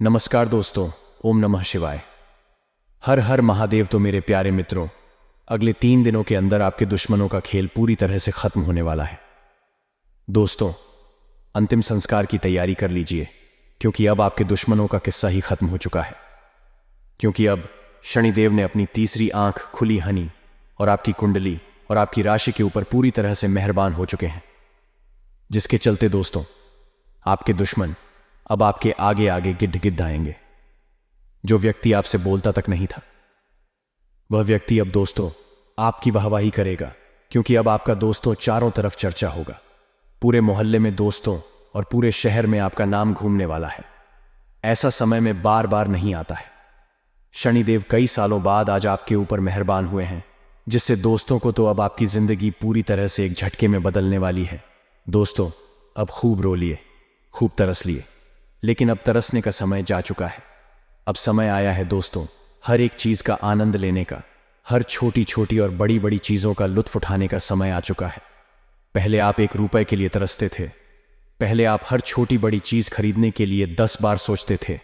नमस्कार दोस्तों, ओम नमः शिवाय। हर हर महादेव। तो मेरे प्यारे मित्रों, अगले 3 दिनों के अंदर आपके दुश्मनों का खेल पूरी तरह से खत्म होने वाला है। दोस्तों, अंतिम संस्कार की तैयारी कर लीजिए, क्योंकि अब आपके दुश्मनों का किस्सा ही खत्म हो चुका है। क्योंकि अब शनिदेव ने अपनी तीसरी आंख खुली हनी और आपकी कुंडली और आपकी राशि के ऊपर पूरी तरह से मेहरबान हो चुके हैं, जिसके चलते दोस्तों आपके दुश्मन अब आपके आगे आगे गिद्ध गिद्ध आएंगे। जो व्यक्ति आपसे बोलता तक नहीं था, वह व्यक्ति अब दोस्तों आपकी वाहवाही करेगा, क्योंकि अब आपका दोस्तों चारों तरफ चर्चा होगा। पूरे मोहल्ले में दोस्तों और पूरे शहर में आपका नाम घूमने वाला है। ऐसा समय में बार बार नहीं आता है। शनिदेव कई सालों बाद आज आपके ऊपर मेहरबान हुए हैं, जिससे दोस्तों को तो अब आपकी जिंदगी पूरी तरह से एक झटके में बदलने वाली है। दोस्तों, अब खूब रो लिए, खूब तरस लिए, लेकिन अब तरसने का समय जा चुका है। अब समय आया है दोस्तों हर एक चीज का आनंद लेने का, हर छोटी छोटी और बड़ी बड़ी चीजों का लुत्फ उठाने का समय आ चुका है। पहले आप 1 रुपए के लिए तरसते थे, पहले आप हर छोटी बड़ी चीज खरीदने के लिए 10 बार सोचते थे,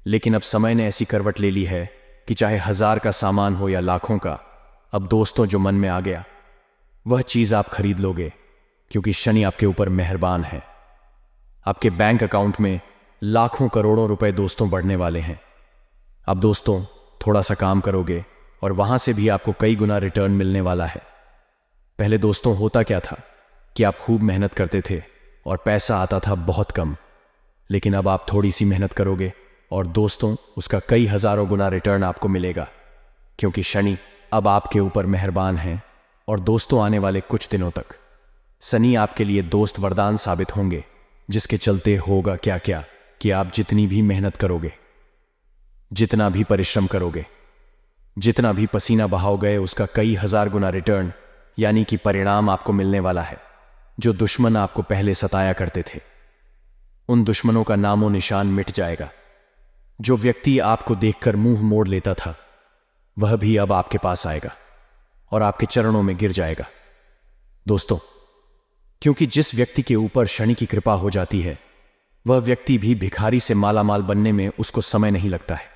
लेकिन अब समय ने ऐसी करवट ले ली है कि चाहे 1000 का सामान हो या लाखों का, अब दोस्तों जो मन में आ गया वह चीज आप खरीद लोगे, क्योंकि शनि आपके ऊपर मेहरबान है। आपके बैंक अकाउंट में लाखों करोड़ों रुपए दोस्तों बढ़ने वाले हैं। अब दोस्तों थोड़ा सा काम करोगे और वहां से भी आपको कई गुना रिटर्न मिलने वाला है। पहले दोस्तों होता क्या था कि आप खूब मेहनत करते थे और पैसा आता था बहुत कम, लेकिन अब आप थोड़ी सी मेहनत करोगे और दोस्तों उसका कई हजारों गुना रिटर्न आपको मिलेगा, क्योंकि शनि अब आपके ऊपर मेहरबान है। और दोस्तों आने वाले कुछ दिनों तक शनि आपके लिए दोस्त वरदान साबित होंगे, जिसके चलते होगा क्या क्या कि आप जितनी भी मेहनत करोगे, जितना भी परिश्रम करोगे, जितना भी पसीना बहाओगे, उसका कई हजार गुना रिटर्न यानी कि परिणाम आपको मिलने वाला है। जो दुश्मन आपको पहले सताया करते थे, उन दुश्मनों का नामो निशान मिट जाएगा। जो व्यक्ति आपको देखकर मुंह मोड़ लेता था, वह भी अब आपके पास आएगा और आपके चरणों में गिर जाएगा। दोस्तों, क्योंकि जिस व्यक्ति के ऊपर शनि की कृपा हो जाती है, वह व्यक्ति भी भिखारी से मालामाल बनने में उसको समय नहीं लगता है।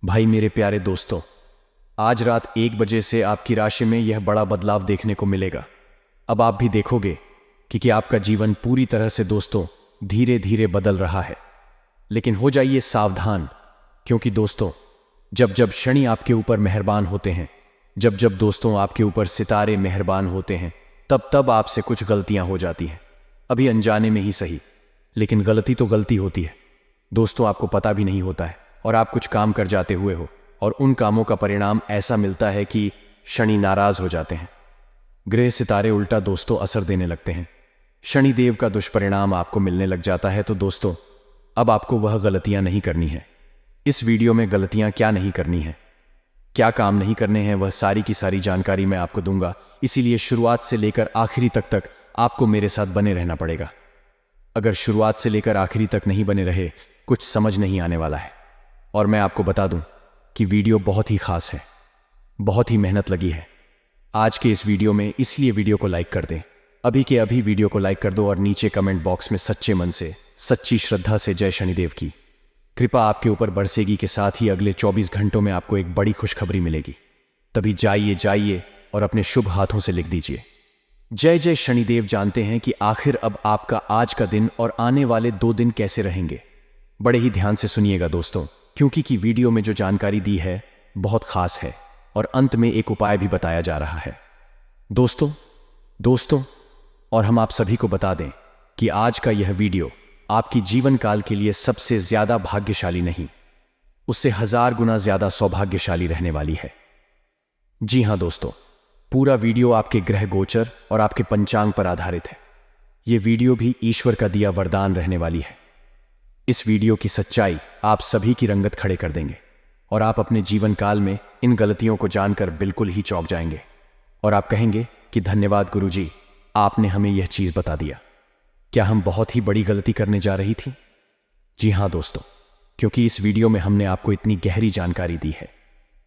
भाई मेरे प्यारे दोस्तों, आज रात 1 बजे से आपकी राशि में यह बड़ा बदलाव देखने को मिलेगा। अब आप भी देखोगे कि आपका जीवन पूरी तरह से दोस्तों धीरे धीरे बदल रहा है। लेकिन हो जाइए सावधान, क्योंकि दोस्तों जब जब शनि आपके ऊपर मेहरबान होते हैं, जब जब दोस्तों आपके ऊपर सितारे मेहरबान होते हैं, तब तब आपसे कुछ गलतियां हो जाती हैं। अभी अनजाने में ही सही, लेकिन गलती तो गलती होती है। दोस्तों आपको पता भी नहीं होता है और आप कुछ काम कर जाते हुए हो, और उन कामों का परिणाम ऐसा मिलता है कि शनि नाराज हो जाते हैं। ग्रह सितारे उल्टा दोस्तों असर देने लगते हैं। शनिदेव का दुष्परिणाम आपको मिलने लग जाता है। तो दोस्तों अब आपको वह गलतियां नहीं करनी है। इस वीडियो में गलतियां क्या नहीं करनी है, क्या काम नहीं करने हैं, वह सारी की सारी जानकारी मैं आपको दूंगा। इसीलिए शुरुआत से लेकर आखिरी तक आपको मेरे साथ बने रहना पड़ेगा। अगर शुरुआत से लेकर आखिरी तक नहीं बने रहे, कुछ समझ नहीं आने वाला है। और मैं आपको बता दूं कि वीडियो बहुत ही खास है, बहुत ही मेहनत लगी है आज के इस वीडियो में, इसलिए वीडियो को लाइक कर दें। अभी के अभी वीडियो को लाइक कर दो और नीचे कमेंट बॉक्स में सच्चे मन से, सच्ची श्रद्धा से जय शनिदेव की कृपा आपके ऊपर बरसेगी के साथ ही अगले 24 घंटों में आपको एक बड़ी खुशखबरी मिलेगी। तभी जाइए और अपने शुभ हाथों से लिख दीजिए जय जय शनिदेव। जानते हैं कि आखिर अब आपका आज का दिन और आने वाले 2 दिन कैसे रहेंगे। बड़े ही ध्यान से सुनिएगा दोस्तों, क्योंकि वीडियो में जो जानकारी दी है बहुत खास है और अंत में एक उपाय भी बताया जा रहा है। दोस्तों और हम आप सभी को बता दें कि आज का यह वीडियो आपकी जीवन काल के लिए सबसे ज्यादा भाग्यशाली नहीं, उससे 1000 गुना ज्यादा सौभाग्यशाली रहने वाली है। जी हां दोस्तों, पूरा वीडियो आपके ग्रह गोचर और आपके पंचांग पर आधारित है। यह वीडियो भी ईश्वर का दिया वरदान रहने वाली है। इस वीडियो की सच्चाई आप सभी की रंगत खड़े कर देंगे और आप अपने जीवन काल में इन गलतियों को जानकर बिल्कुल ही चौंक जाएंगे और आप कहेंगे कि धन्यवाद गुरुजी, आपने हमें यह चीज बता दिया। क्या हम बहुत ही बड़ी गलती करने जा रही थी? जी हां दोस्तों, क्योंकि इस वीडियो में हमने आपको इतनी गहरी जानकारी दी है,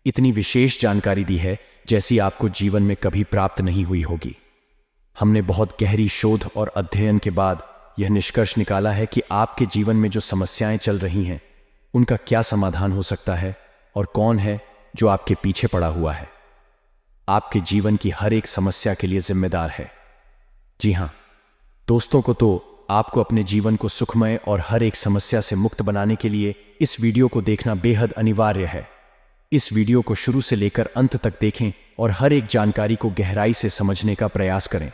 इतनी विशेष जानकारी दी है जैसी आपको जीवन में कभी प्राप्त नहीं हुई होगी। हमने बहुत गहरी शोध और अध्ययन के बाद यह निष्कर्ष निकाला है कि आपके जीवन में जो समस्याएं चल रही हैं, उनका क्या समाधान हो सकता है और कौन है जो आपके पीछे पड़ा हुआ है, आपके जीवन की हर एक समस्या के लिए जिम्मेदार है। जी हां दोस्तों, तो आपको अपने जीवन को सुखमय और हर एक समस्या से मुक्त बनाने के लिए इस वीडियो को देखना बेहद अनिवार्य है। इस वीडियो को शुरू से लेकर अंत तक देखें और हर एक जानकारी को गहराई से समझने का प्रयास करें।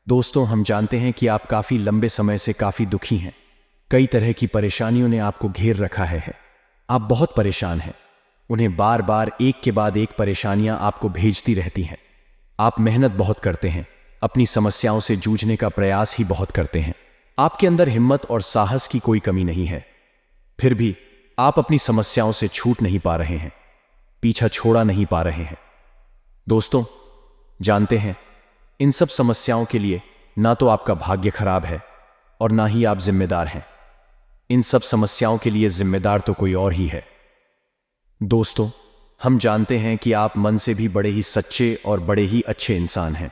दोस्तों, हम जानते हैं कि आप काफी लंबे समय से काफी दुखी हैं। कई तरह की परेशानियों ने आपको घेर रखा है। आप बहुत परेशान हैं। उन्हें बार बार एक के बाद एक परेशानियां आपको भेजती रहती हैं। आप मेहनत बहुत करते हैं, अपनी समस्याओं से जूझने का प्रयास ही बहुत करते हैं। आपके अंदर हिम्मत और साहस की कोई कमी नहीं है, फिर भी आप अपनी समस्याओं से छूट नहीं पा रहे हैं, पीछा छोड़ा नहीं पा रहे हैं। दोस्तों, जानते हैं इन सब समस्याओं के लिए ना तो आपका भाग्य खराब है और ना ही आप जिम्मेदार हैं। इन सब समस्याओं के लिए जिम्मेदार तो कोई और ही है। दोस्तों, हम जानते हैं कि आप मन से भी बड़े ही सच्चे और बड़े ही अच्छे इंसान हैं।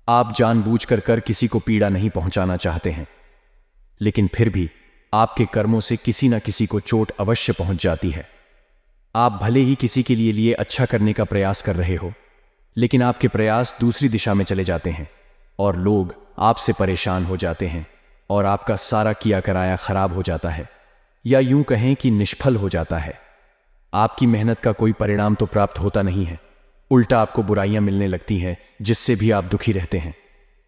आप जानबूझकर किसी को पीड़ा नहीं पहुंचाना चाहते हैं, लेकिन फिर भी आपके कर्मों से किसी न किसी को चोट अवश्य पहुंच जाती है। आप भले ही किसी के लिए अच्छा करने का प्रयास कर रहे हो, लेकिन आपके प्रयास दूसरी दिशा में चले जाते हैं और लोग आपसे परेशान हो जाते हैं और आपका सारा किया कराया खराब हो जाता है, या यूं कहें कि निष्फल हो जाता है। आपकी मेहनत का कोई परिणाम तो प्राप्त होता नहीं है, उल्टा आपको बुराइयां मिलने लगती हैं, जिससे भी आप दुखी रहते हैं।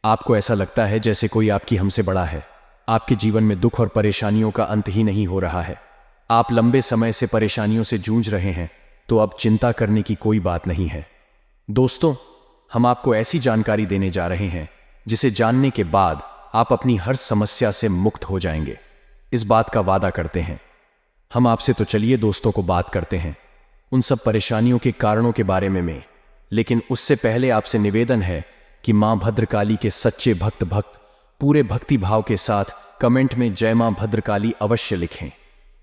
आपको ऐसा लगता है जैसे कोई आपकी हमसे बड़ा है। आपके जीवन में दुख और परेशानियों का अंत ही नहीं हो रहा है। आप लंबे समय से परेशानियों से जूझ रहे हैं, तो अब चिंता करने की कोई बात नहीं है। दोस्तों, हम आपको ऐसी जानकारी देने जा रहे हैं जिसे जानने के बाद आप अपनी हर समस्या से मुक्त हो जाएंगे। इस बात का वादा करते हैं हम आपसे। तो चलिए दोस्तों को बात करते हैं उन सब परेशानियों के कारणों के बारे में। लेकिन उससे पहले आपसे निवेदन है कि मां भद्रकाली के सच्चे भक्त पूरे भक्ति भाव के साथ कमेंट में जय मां भद्रकाली अवश्य लिखें।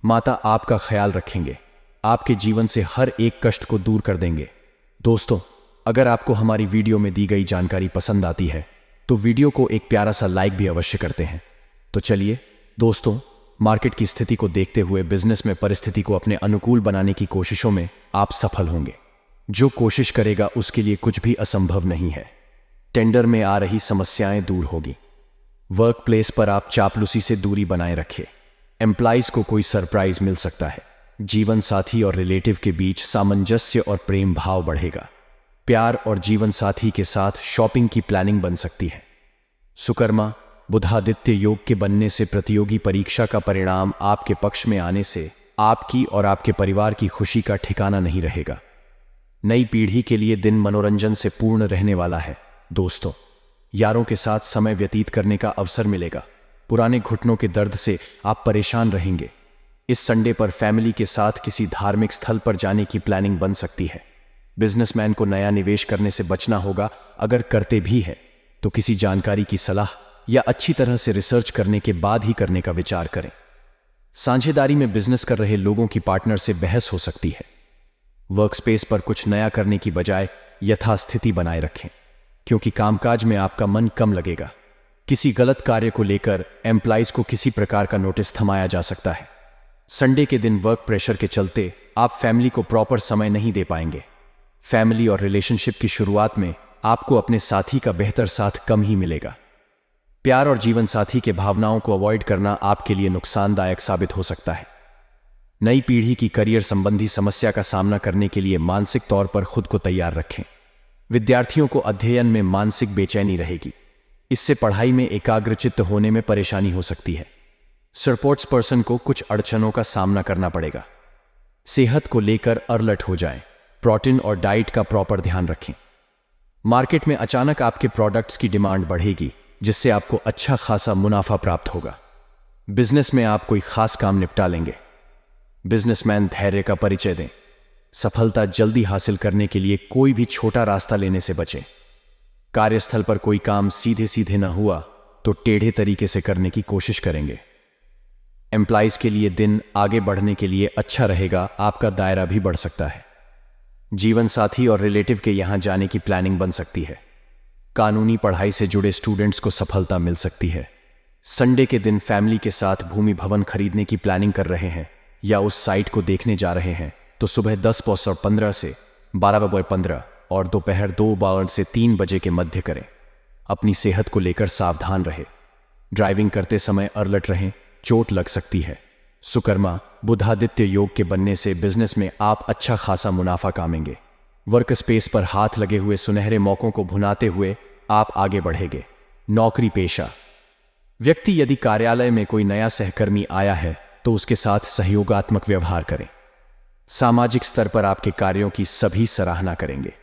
माता आपका ख्याल रखेंगे, आपके जीवन से हर एक कष्ट को दूर कर देंगे। दोस्तों, अगर आपको हमारी वीडियो में दी गई जानकारी पसंद आती है तो वीडियो को एक प्यारा सा लाइक भी अवश्य करते हैं। तो चलिए दोस्तों, मार्केट की स्थिति को देखते हुए बिजनेस में परिस्थिति को अपने अनुकूल बनाने की कोशिशों में आप सफल होंगे। जो कोशिश करेगा उसके लिए कुछ भी असंभव नहीं है। टेंडर में आ रही समस्याएं दूर होगी। वर्क प्लेस पर आप चापलूसी से दूरी बनाए रखें। एम्प्लॉइज को कोई सरप्राइज मिल सकता है। जीवन साथी और रिलेटिव के बीच सामंजस्य और प्रेम भाव बढ़ेगा। प्यार और जीवन साथी के साथ शॉपिंग की प्लानिंग बन सकती है। सुकर्मा बुधादित्य योग के बनने से प्रतियोगी परीक्षा का परिणाम आपके पक्ष में आने से आपकी और आपके परिवार की खुशी का ठिकाना नहीं रहेगा। नई पीढ़ी के लिए दिन मनोरंजन से पूर्ण रहने वाला है। दोस्तों, यारों के साथ समय व्यतीत करने का अवसर मिलेगा। पुराने घुटनों के दर्द से आप परेशान रहेंगे। इस संडे पर फैमिली के साथ किसी धार्मिक स्थल पर जाने की प्लानिंग बन सकती है। बिजनेसमैन को नया निवेश करने से बचना होगा। अगर करते भी है तो किसी जानकारी की सलाह या अच्छी तरह से रिसर्च करने के बाद ही करने का विचार करें। साझेदारी में बिजनेस कर रहे लोगों की पार्टनर से बहस हो सकती है। वर्कस्पेस पर कुछ नया करने की बजाय यथास्थिति बनाए रखें, क्योंकि कामकाज में आपका मन कम लगेगा। किसी गलत कार्य को लेकर एम्प्लॉइज को किसी प्रकार का नोटिस थमाया जा सकता है। संडे के दिन वर्क प्रेशर के चलते आप फैमिली को प्रॉपर समय नहीं दे पाएंगे। फैमिली और रिलेशनशिप की शुरुआत में आपको अपने साथी का बेहतर साथ कम ही मिलेगा। प्यार और जीवन साथी के भावनाओं को अवॉइड करना आपके लिए नुकसानदायक साबित हो सकता है। नई पीढ़ी की करियर संबंधी समस्या का सामना करने के लिए मानसिक तौर पर खुद को तैयार रखें। विद्यार्थियों को अध्ययन में मानसिक बेचैनी रहेगी। इससे पढ़ाई में एकाग्रचित्त होने में परेशानी हो सकती है। स्पोर्ट्स पर्सन को कुछ अड़चनों का सामना करना पड़ेगा। सेहत को लेकर अलर्ट हो जाएं। प्रोटीन और डाइट का प्रॉपर ध्यान रखें। मार्केट में अचानक आपके प्रोडक्ट्स की डिमांड बढ़ेगी, जिससे आपको अच्छा खासा मुनाफा प्राप्त होगा। बिजनेस में आप कोई खास काम निपटा लेंगे। बिजनेसमैन धैर्य का परिचय दें। सफलता जल्दी हासिल करने के लिए कोई भी छोटा रास्ता लेने से बचें। कार्यस्थल पर कोई काम सीधे सीधे न हुआ तो टेढ़े तरीके से करने की कोशिश करेंगे। एम्प्लॉइज के लिए दिन आगे बढ़ने के लिए अच्छा रहेगा। आपका दायरा भी बढ़ सकता है। जीवन साथी और रिलेटिव के यहां जाने की प्लानिंग बन सकती है। कानूनी पढ़ाई से जुड़े स्टूडेंट्स को सफलता मिल सकती है। संडे के दिन फैमिली के साथ भूमि भवन खरीदने की प्लानिंग कर रहे हैं या उस साइट को देखने जा रहे हैं तो सुबह 10:15 से 12:15 और दोपहर 2 से 3 बजे के मध्य करें। अपनी सेहत को लेकर सावधान रहे। ड्राइविंग करते समय अलर्ट रहें, चोट लग सकती है। सुकर्मा बुधादित्य योग के बनने से बिजनेस में आप अच्छा खासा मुनाफा कामेंगे। वर्क स्पेस पर हाथ लगे हुए सुनहरे मौकों को भुनाते हुए आप आगे बढ़ेंगे। नौकरी पेशा व्यक्ति यदि कार्यालय में कोई नया सहकर्मी आया है तो उसके साथ सहयोगात्मक व्यवहार करें। सामाजिक स्तर पर आपके कार्यों की सभी सराहना करेंगे।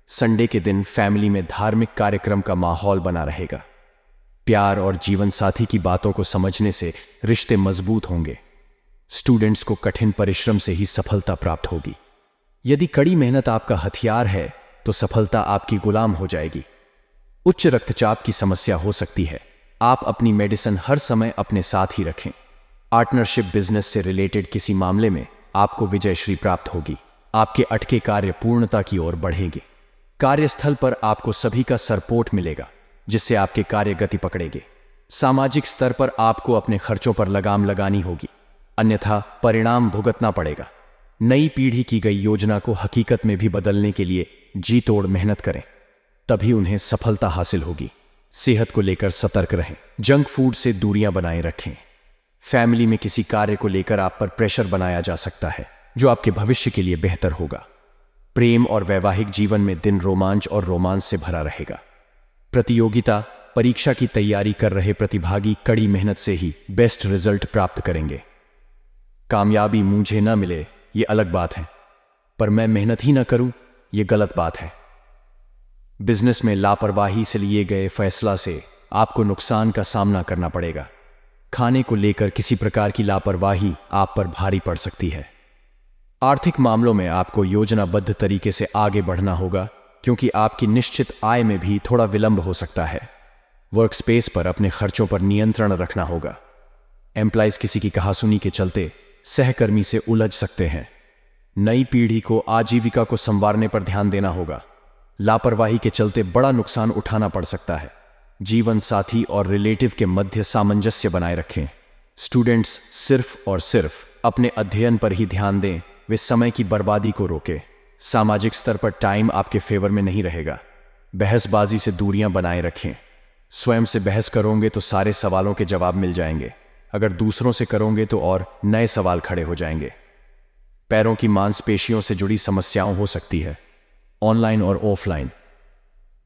संडे के दिन फैमिली में धार्मिक कार्यक्रम का माहौल बना रहेगा। प्यार और जीवन साथी की बातों को समझने से रिश्ते मजबूत होंगे। स्टूडेंट्स को कठिन परिश्रम से ही सफलता प्राप्त होगी। यदि कड़ी मेहनत आपका हथियार है तो सफलता आपकी गुलाम हो जाएगी। उच्च रक्तचाप की समस्या हो सकती है। आप अपनी मेडिसिन हर समय अपने साथ ही रखें। पार्टनरशिप बिजनेस से रिलेटेड किसी मामले में आपको विजयश्री प्राप्त होगी। आपके अटके कार्य पूर्णता की ओर बढ़ेंगे। कार्यस्थल पर आपको सभी का सपोर्ट मिलेगा जिससे आपके कार्य गति पकड़ेंगे। सामाजिक स्तर पर आपको अपने खर्चों पर लगाम लगानी होगी, अन्यथा परिणाम भुगतना पड़ेगा। नई पीढ़ी की गई योजना को हकीकत में भी बदलने के लिए जी तोड़ मेहनत करें, तभी उन्हें सफलता हासिल होगी। सेहत को लेकर सतर्क रहें। जंक फूड से दूरियां बनाए रखें। फैमिली में किसी कार्य को लेकर आप पर प्रेशर बनाया जा सकता है जो आपके भविष्य के लिए बेहतर होगा। प्रेम और वैवाहिक जीवन में दिन रोमांच और रोमांस से भरा रहेगा। प्रतियोगिता परीक्षा की तैयारी कर रहे प्रतिभागी कड़ी मेहनत से ही बेस्ट रिजल्ट प्राप्त करेंगे। कामयाबी मुझे न मिले ये अलग बात है, पर मैं मेहनत ही ना करूं ये गलत बात है। बिजनेस में लापरवाही से लिए गए फैसला से आपको नुकसान का सामना करना पड़ेगा। खाने को लेकर किसी प्रकार की लापरवाही आप पर भारी पड़ सकती है। आर्थिक मामलों में आपको योजनाबद्ध तरीके से आगे बढ़ना होगा क्योंकि आपकी निश्चित आय में भी थोड़ा विलंब हो सकता है। वर्क स्पेस पर अपने खर्चों पर नियंत्रण रखना होगा। एम्प्लॉइज किसी की कहासुनी के चलते सहकर्मी से उलझ सकते हैं। नई पीढ़ी को आजीविका को संवारने पर ध्यान देना होगा। लापरवाही के चलते बड़ा नुकसान उठाना पड़ सकता है। जीवन साथी और रिलेटिव के मध्य सामंजस्य बनाए रखें। स्टूडेंट्स सिर्फ और सिर्फ अपने अध्ययन पर ही ध्यान दें, वे समय की बर्बादी को रोकें। सामाजिक स्तर पर टाइम आपके फेवर में नहीं रहेगा। बहसबाजी से दूरियां बनाए रखें। स्वयं से बहस करोगे तो सारे सवालों के जवाब मिल जाएंगे, अगर दूसरों से करोगे तो और नए सवाल खड़े हो जाएंगे। पैरों की मांसपेशियों से जुड़ी समस्याओं हो सकती है। ऑनलाइन और ऑफलाइन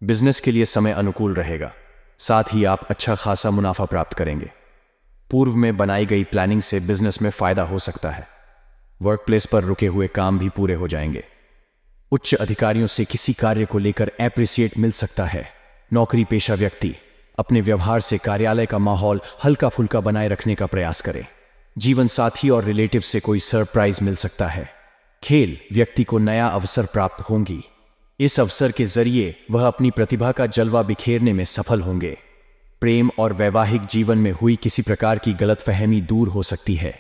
बिजनेस के लिए समय अनुकूल रहेगा, साथ ही आप अच्छा खासा मुनाफा प्राप्त करेंगे। पूर्व में बनाई गई प्लानिंग से बिजनेस में फायदा हो सकता है। वर्क प्लेस पर रुके हुए काम भी पूरे हो जाएंगे। उच्च अधिकारियों से किसी कार्य को लेकर एप्रिसिएट मिल सकता है। नौकरी पेशा व्यक्ति अपने व्यवहार से कार्यालय का माहौल हल्का फुल्का बनाए रखने का प्रयास करें। जीवन साथी और रिलेटिव से कोई सरप्राइज मिल सकता है। खेल व्यक्ति को नया अवसर प्राप्त होंगी। इस अवसर के जरिए वह अपनी प्रतिभा का जलवा बिखेरने में सफल होंगे। प्रेम और वैवाहिक जीवन में हुई किसी प्रकार की गलतफहमी दूर हो सकती है।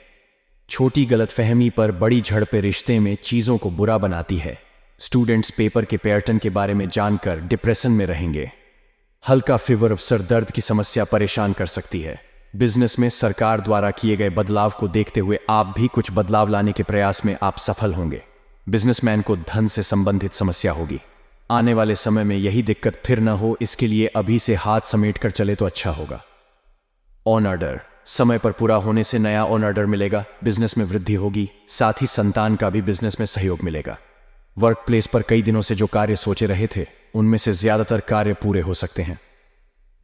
छोटी गलतफहमी पर बड़ी झड़पें रिश्ते में चीजों को बुरा बनाती है। स्टूडेंट्स पेपर के पैटर्न के बारे में जानकर डिप्रेशन में रहेंगे। हल्का फीवर, सर दर्द की समस्या परेशान कर सकती है। बिजनेस में सरकार द्वारा किए गए बदलाव को देखते हुए आप भी कुछ बदलाव लाने के प्रयास में आप सफल होंगे। बिजनेसमैन को धन से संबंधित समस्या होगी। आने वाले समय में यही दिक्कत फिर न हो, इसके लिए अभी से हाथ समेट कर चले तो अच्छा होगा। ऑन ऑर्डर समय पर पूरा होने से नया ऑन ऑर्डर मिलेगा। बिजनेस में वृद्धि होगी, साथ ही संतान का भी बिजनेस में सहयोग मिलेगा। वर्क प्लेस पर कई दिनों से जो कार्य सोचे रहे थे उनमें से ज्यादातर कार्य पूरे हो सकते हैं।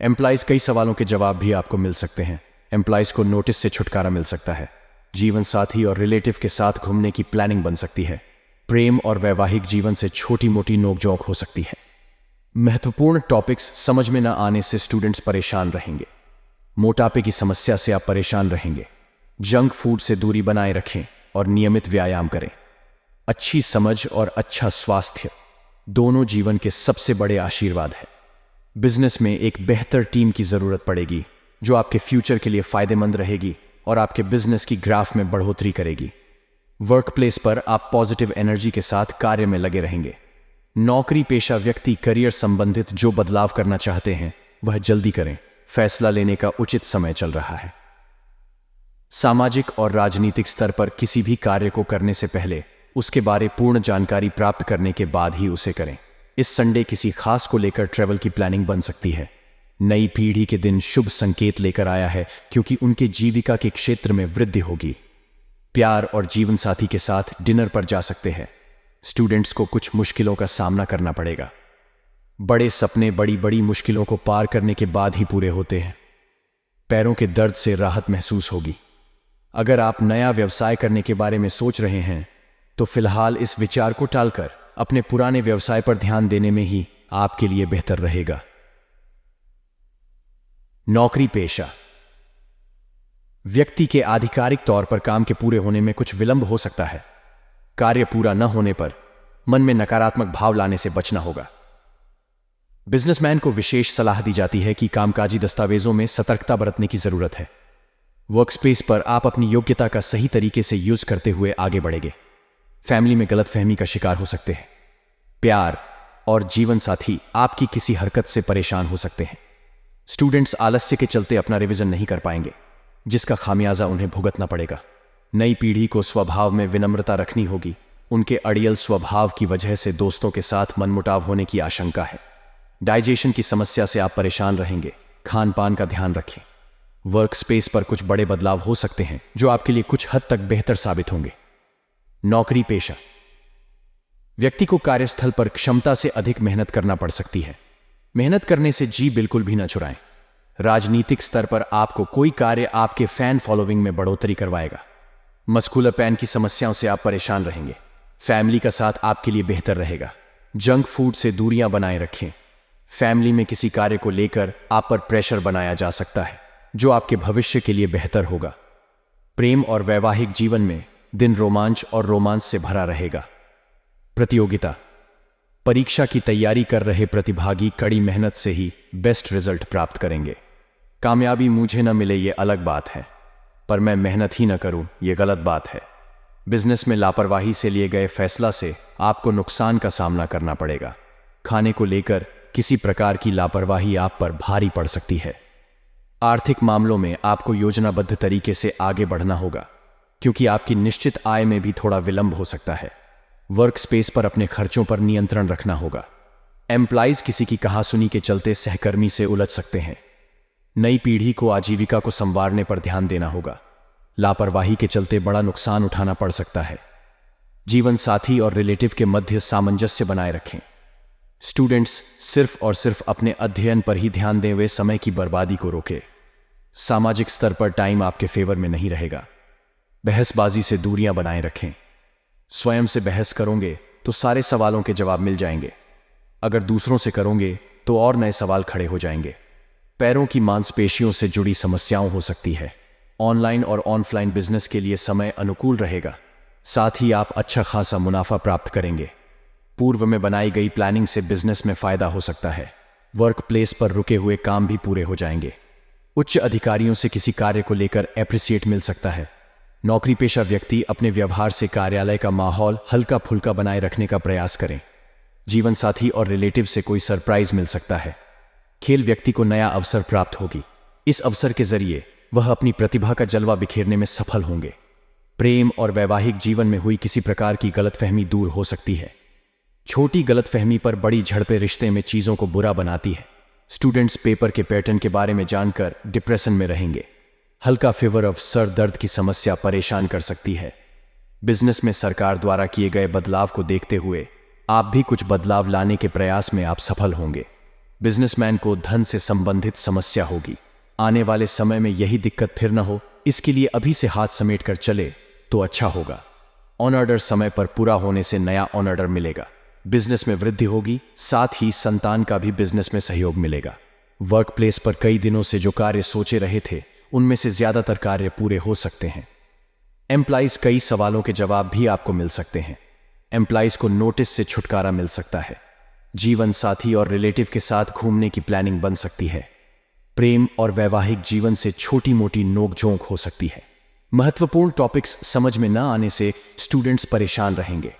एम्प्लॉइज कई सवालों के जवाब भी आपको मिल सकते हैं। एम्प्लॉइज को नोटिस से छुटकारा मिल सकता है। जीवन साथी और रिलेटिव के साथ घूमने की प्लानिंग बन सकती है। प्रेम और वैवाहिक जीवन से छोटी मोटी नोकझोंक हो सकती है। महत्वपूर्ण टॉपिक्स समझ में न आने से स्टूडेंट्स परेशान रहेंगे। मोटापे की समस्या से आप परेशान रहेंगे। जंक फूड से दूरी बनाए रखें और नियमित व्यायाम करें। अच्छी समझ और अच्छा स्वास्थ्य दोनों जीवन के सबसे बड़े आशीर्वाद है। बिजनेस में एक बेहतर टीम की जरूरत पड़ेगी जो आपके फ्यूचर के लिए फायदेमंद रहेगी और आपके बिजनेस की ग्राफ में बढ़ोतरी करेगी। वर्क प्लेस पर आप पॉजिटिव एनर्जी के साथ कार्य में लगे रहेंगे। नौकरी पेशा व्यक्ति करियर संबंधित जो बदलाव करना चाहते हैं वह जल्दी करें। फैसला लेने का उचित समय चल रहा है। सामाजिक और राजनीतिक स्तर पर किसी भी कार्य को करने से पहले उसके बारे पूर्ण जानकारी प्राप्त करने के बाद ही उसे करें। इस संडे किसी खास को लेकर ट्रैवल की प्लानिंग बन सकती है। नई पीढ़ी के दिन शुभ संकेत लेकर आया है क्योंकि उनके जीविका के क्षेत्र में वृद्धि होगी। प्यार और जीवन साथी के साथ डिनर पर जा सकते हैं। स्टूडेंट्स को कुछ मुश्किलों का सामना करना पड़ेगा। बड़े सपने बड़ी बड़ी मुश्किलों को पार करने के बाद ही पूरे होते हैं। पैरों के दर्द से राहत महसूस होगी। अगर आप नया व्यवसाय करने के बारे में सोच रहे हैं तो फिलहाल इस विचार को टालकर अपने पुराने व्यवसाय पर ध्यान देने में ही आपके लिए बेहतर रहेगा। नौकरी पेशा। व्यक्ति के आधिकारिक तौर पर काम के पूरे होने में कुछ विलंब हो सकता है। कार्य पूरा न होने पर मन में नकारात्मक भाव लाने से बचना होगा। बिजनेसमैन को विशेष सलाह दी जाती है कि कामकाजी दस्तावेजों में सतर्कता बरतने की जरूरत है। वर्कस्पेस पर आप अपनी योग्यता का सही तरीके से यूज करते हुए आगे बढ़ेंगे। फैमिली में गलतफहमी का शिकार हो सकते हैं। प्यार और जीवन साथी आपकी किसी हरकत से परेशान हो सकते हैं। स्टूडेंट्स आलस्य के चलते अपना रिवीजन नहीं कर पाएंगे, जिसका खामियाजा उन्हें भुगतना पड़ेगा। नई पीढ़ी को स्वभाव में विनम्रता रखनी होगी। उनके अड़ियल स्वभाव की वजह से दोस्तों के साथ मनमुटाव होने की आशंका है। डाइजेशन की समस्या से आप परेशान रहेंगे। खान पान का ध्यान रखें। वर्क स्पेस पर कुछ बड़े बदलाव हो सकते हैं जो आपके लिए कुछ हद तक बेहतर साबित होंगे। नौकरी पेशा। व्यक्ति को कार्यस्थल पर क्षमता से अधिक मेहनत करना पड़ सकती है। मेहनत करने से जी बिल्कुल भी न चुराएं। राजनीतिक स्तर पर आपको कोई कार्य आपके फैन फॉलोइंग में बढ़ोतरी करवाएगा। मस्कुलर पैन की समस्याओं से आप परेशान रहेंगे। फैमिली का साथ आपके लिए बेहतर रहेगा। जंक फूड से दूरियां बनाए रखें। फैमिली में किसी कार्य को लेकर आप पर प्रेशर बनाया जा सकता है जो आपके भविष्य के लिए बेहतर होगा। प्रेम और वैवाहिक जीवन में दिन रोमांच और रोमांस से भरा रहेगा। प्रतियोगिता। परीक्षा की तैयारी कर रहे प्रतिभागी कड़ी मेहनत से ही बेस्ट रिजल्ट प्राप्त करेंगे। कामयाबी मुझे न मिले ये अलग बात है, पर मैं मेहनत ही न करूं ये गलत बात है। बिजनेस में लापरवाही से लिए गए फैसला से आपको नुकसान का सामना करना पड़ेगा। खाने को लेकर किसी प्रकार की लापरवाही आप पर भारी पड़ सकती है। आर्थिक मामलों में आपको योजनाबद्ध तरीके से आगे बढ़ना होगा क्योंकि आपकी निश्चित आय में भी थोड़ा विलंब हो सकता है। वर्क स्पेस पर अपने खर्चों पर नियंत्रण रखना होगा। एम्प्लॉइज किसी की कहासुनी के चलते सहकर्मी से उलझ सकते हैं। नई पीढ़ी को आजीविका को संवारने पर ध्यान देना होगा। लापरवाही के चलते बड़ा नुकसान उठाना पड़ सकता है। जीवन साथी और रिलेटिव के मध्य सामंजस्य बनाए रखें। स्टूडेंट्स सिर्फ और सिर्फ अपने अध्ययन पर ही ध्यान दें। वे समय की बर्बादी को रोके। सामाजिक स्तर पर टाइम आपके फेवर में नहीं रहेगा। बहसबाजी से दूरियां बनाए रखें। स्वयं से बहस करोगे तो सारे सवालों के जवाब मिल जाएंगे। अगर दूसरों से करोगे तो और नए सवाल खड़े हो जाएंगे। पैरों की मांसपेशियों से जुड़ी समस्याओं हो सकती है। ऑनलाइन और ऑफलाइन बिजनेस के लिए समय अनुकूल रहेगा। साथ ही आप अच्छा खासा मुनाफा प्राप्त करेंगे। पूर्व में बनाई गई प्लानिंग से बिजनेस में फायदा हो सकता है। वर्क प्लेस पर रुके हुए काम भी पूरे हो जाएंगे। उच्च अधिकारियों से किसी कार्य को लेकर एप्रिसिएट मिल सकता है। नौकरी पेशा व्यक्ति अपने व्यवहार से कार्यालय का माहौल हल्का फुल्का बनाए रखने का प्रयास करें। जीवन साथी और रिलेटिव से कोई सरप्राइज मिल सकता है। खेल व्यक्ति को नया अवसर प्राप्त होगी। इस अवसर के जरिए वह अपनी प्रतिभा का जलवा बिखेरने में सफल होंगे। प्रेम और वैवाहिक जीवन में हुई किसी प्रकार की गलतफहमी दूर हो सकती है। छोटी गलतफहमी पर बड़ी झड़पें रिश्ते में चीजों को बुरा बनाती है। स्टूडेंट्स पेपर के पैटर्न के बारे में जानकर डिप्रेशन में रहेंगे। हल्का फीवर ऑफ सर दर्द की समस्या परेशान कर सकती है। बिजनेस में सरकार द्वारा किए गए बदलाव को देखते हुए आप भी कुछ बदलाव लाने के प्रयास में आप सफल होंगे। बिजनेसमैन को धन से संबंधित समस्या होगी। आने वाले समय में यही दिक्कत फिर न हो, इसके लिए अभी से हाथ समेट कर चले तो अच्छा होगा। ऑन ऑर्डर समय पर पूरा होने से नया ऑन ऑर्डर मिलेगा। बिजनेस में वृद्धि होगी। साथ ही संतान का भी बिजनेस में सहयोग मिलेगा। वर्क प्लेस पर कई दिनों से जो कार्य सोचे रहे थे उनमें से ज्यादातर कार्य पूरे हो सकते हैं। एम्प्लॉइज कई सवालों के जवाब भी आपको मिल सकते हैं। एम्प्लॉइज को नोटिस से छुटकारा मिल सकता है। जीवन साथी और रिलेटिव के साथ घूमने की प्लानिंग बन सकती है। प्रेम और वैवाहिक जीवन से छोटी मोटी नोकझोंक हो सकती है। महत्वपूर्ण टॉपिक्स समझ में न आने से स्टूडेंट्स परेशान रहेंगे।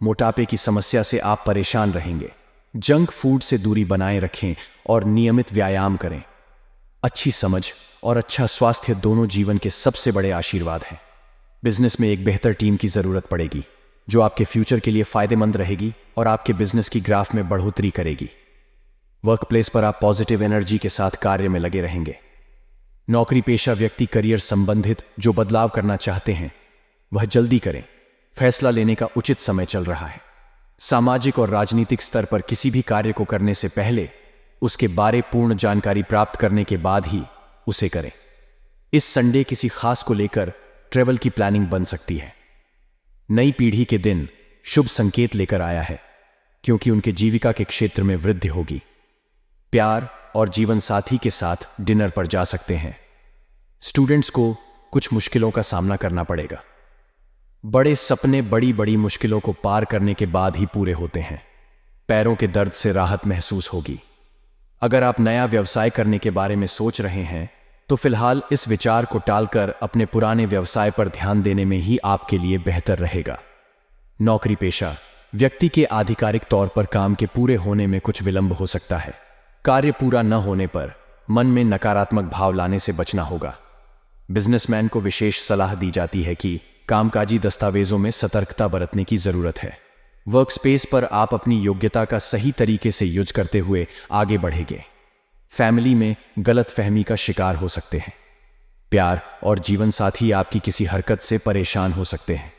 मोटापे की समस्या से आप परेशान रहेंगे। जंक फूड से दूरी बनाए रखें और नियमित व्यायाम करें। अच्छी समझ और अच्छा स्वास्थ्य दोनों जीवन के सबसे बड़े आशीर्वाद हैं। बिजनेस में एक बेहतर टीम की जरूरत पड़ेगी जो आपके फ्यूचर के लिए फायदेमंद रहेगी और आपके बिजनेस की ग्राफ में बढ़ोतरी करेगी। वर्क प्लेस पर आप पॉजिटिव एनर्जी के साथ कार्य में लगे रहेंगे। नौकरी पेशा व्यक्ति करियर संबंधित जो बदलाव करना चाहते हैं वह जल्दी करें। फैसला लेने का उचित समय चल रहा है। सामाजिक और राजनीतिक स्तर पर किसी भी कार्य को करने से पहले उसके बारे पूर्ण जानकारी प्राप्त करने के बाद ही उसे करें। इस संडे किसी खास को लेकर ट्रेवल की प्लानिंग बन सकती है। नई पीढ़ी के दिन शुभ संकेत लेकर आया है क्योंकि उनके जीविका के क्षेत्र में वृद्धि होगी। प्यार और जीवन साथी के साथ डिनर पर जा सकते हैं। स्टूडेंट्स को कुछ मुश्किलों का सामना करना पड़ेगा। बड़े सपने बड़ी बड़ी मुश्किलों को पार करने के बाद ही पूरे होते हैं। पैरों के दर्द से राहत महसूस होगी। अगर आप नया व्यवसाय करने के बारे में सोच रहे हैं तो फिलहाल इस विचार को टालकर अपने पुराने व्यवसाय पर ध्यान देने में ही आपके लिए बेहतर रहेगा। नौकरी पेशा व्यक्ति के आधिकारिक तौर पर काम के पूरे होने में कुछ विलंब हो सकता है। कार्य पूरा न होने पर मन में नकारात्मक भाव लाने से बचना होगा। बिजनेसमैन को विशेष सलाह दी जाती है कि कामकाजी दस्तावेजों में सतर्कता बरतने की जरूरत है। वर्क स्पेस पर आप अपनी योग्यता का सही तरीके से यूज करते हुए आगे बढ़ेंगे। फैमिली में गलतफहमी का शिकार हो सकते हैं। प्यार और जीवन साथी आपकी किसी हरकत से परेशान हो सकते हैं।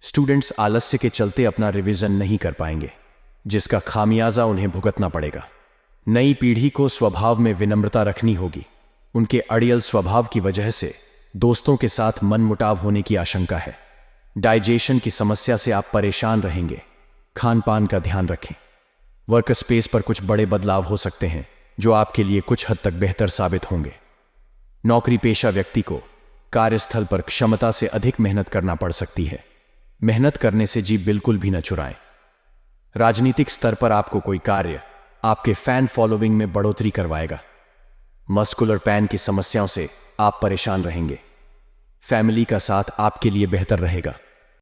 स्टूडेंट्स आलस्य के चलते अपना रिवीजन नहीं कर पाएंगे जिसका खामियाजा उन्हें भुगतना पड़ेगा। नई पीढ़ी को स्वभाव में विनम्रता रखनी होगी। उनके अड़ियल स्वभाव की वजह से दोस्तों के साथ मनमुटाव होने की आशंका है। डाइजेशन की समस्या से आप परेशान रहेंगे। खान पान का ध्यान रखें। वर्क स्पेस पर कुछ बड़े बदलाव हो सकते हैं जो आपके लिए कुछ हद तक बेहतर साबित होंगे। नौकरी पेशा व्यक्ति को कार्यस्थल पर क्षमता से अधिक मेहनत करना पड़ सकती है। मेहनत करने से जी बिल्कुल भी न चुराएं। राजनीतिक स्तर पर आपको कोई कार्य आपके फैन फॉलोइंग में बढ़ोतरी करवाएगा। मस्कुलर पैन की समस्याओं से आप परेशान रहेंगे। फैमिली का साथ आपके लिए बेहतर रहेगा।